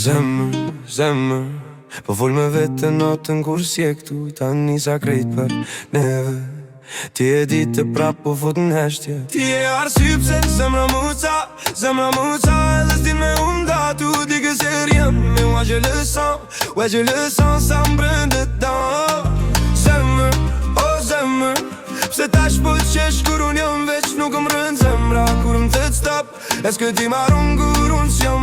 Zemër Po vol me vete natën kur s'je këtu Ta nisa krejt për neve Ti e ditë prap po fut n'heshtje Ti e arsye pse zemra muca Edhe s'din me unda Tu di que c'est rien Mais moi je le sens Ouais je le sens ça me prend dedans Zemër, oh zemër Pse tash po t'qesh kur unë jam veç Nuk më rënd zemra kur më të stop Eske ti marron kur unë s'jam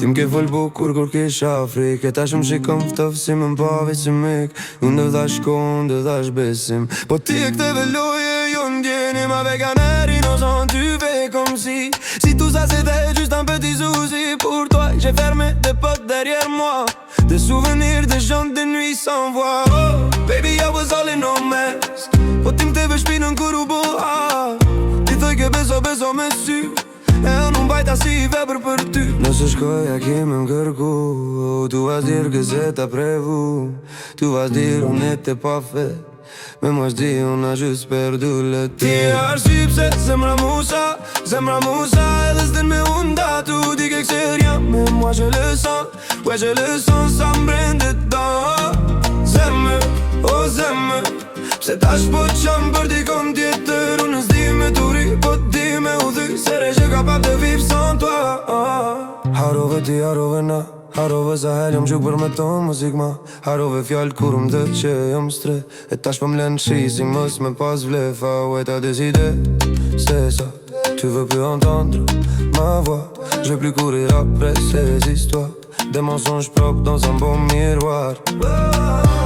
Ti m'ke fol bukur kur kish Afrike Tash më shikon ftof si më m'pave që mik Unë dhe dhash kon, dhe dhash besim Po ti e këte veloje jo ndjeni Avec un air innocent tu fais comme si tout ça c'était juste un petit souci Pour toi j'ai fermé des portes derrière moi Des souvenirs, des gens, des nuits sans voix Oh baby I was all in no mess Po ti m'te vesh pinën kur u boha Ti thoj ke beso me sy E unë mbajta si I vepër për ty Nëse shkoja kime m'kërku Tu vas dire que c'est ta prévu Tu vas dire on était pas fait Mais moi j'dis on a juste perdu le temps Ti e arsye pse zemra muca Edhe s'din me unda Tu di que c'est rien Mais moi je le sens Ouais je le sens ça me prend dedans Zemër, oh zemër Pse tash po qam për dikon tjetër Unë s'di me turi Po di me udhy Se je kapab de vivre sans toi Harove ti, harove na Harove sa hel jom gjuk për me ton muzik ma Harove fjall kur më dhe që jom stre E tash po m'len shi si mos me pas vlefa Ouais t'as décidé, c'est ça Tu veux plus entendre ma voix Je veux plus courir après ces histoires Des mensonges propres dans un bon miroir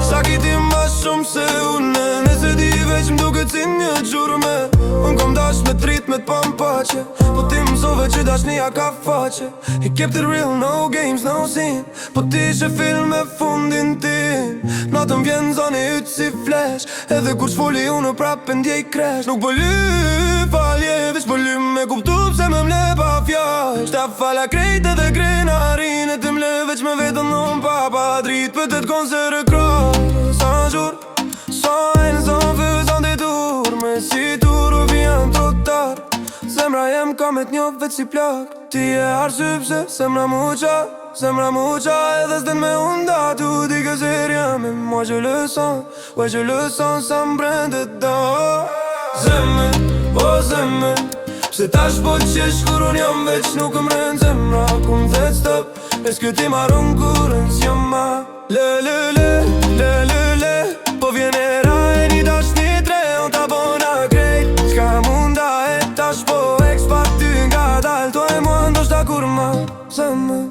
Sa ki ti ma shumë se une Nëse di veç m'duket si një gjurme Unë kom dash me trit me t'pam pache Po ti mësove që dashnia ka faqe He kept it real, no games, no sin Po ti she film me fundin tin Natën vjen zoni ytë si flash Edhe kur s'foli unë prap e ndjej crash Nuk po ly falje Veç po ly me kuptu pse me mle pa fjall Shta fala krejt edhe krenarin E ti mle veç me vetën non pa pa drit Peut-être qu'on se recroise un jour Sans haine, sans feu, sans détour Mais si tout revient trop tard Zemra jem kam et njoh veç si plak Ti e arsye pse zemra muca Edhe s'den me unda Tu di que c'est rien Mais moi je le sens Ouais je le sens ça me prend dedans Zemër, oh zemër Pse tash po qesh kur unë jam veç Nuk më rënd zemra ku m'thet stop Eske ti marron kur unë s'jam ma Le Po vjen era e një dash një tre On t'a bona krejt S'ka munda e tash po ekspat ty nga dal To e mua ndoshta kur ma Zemër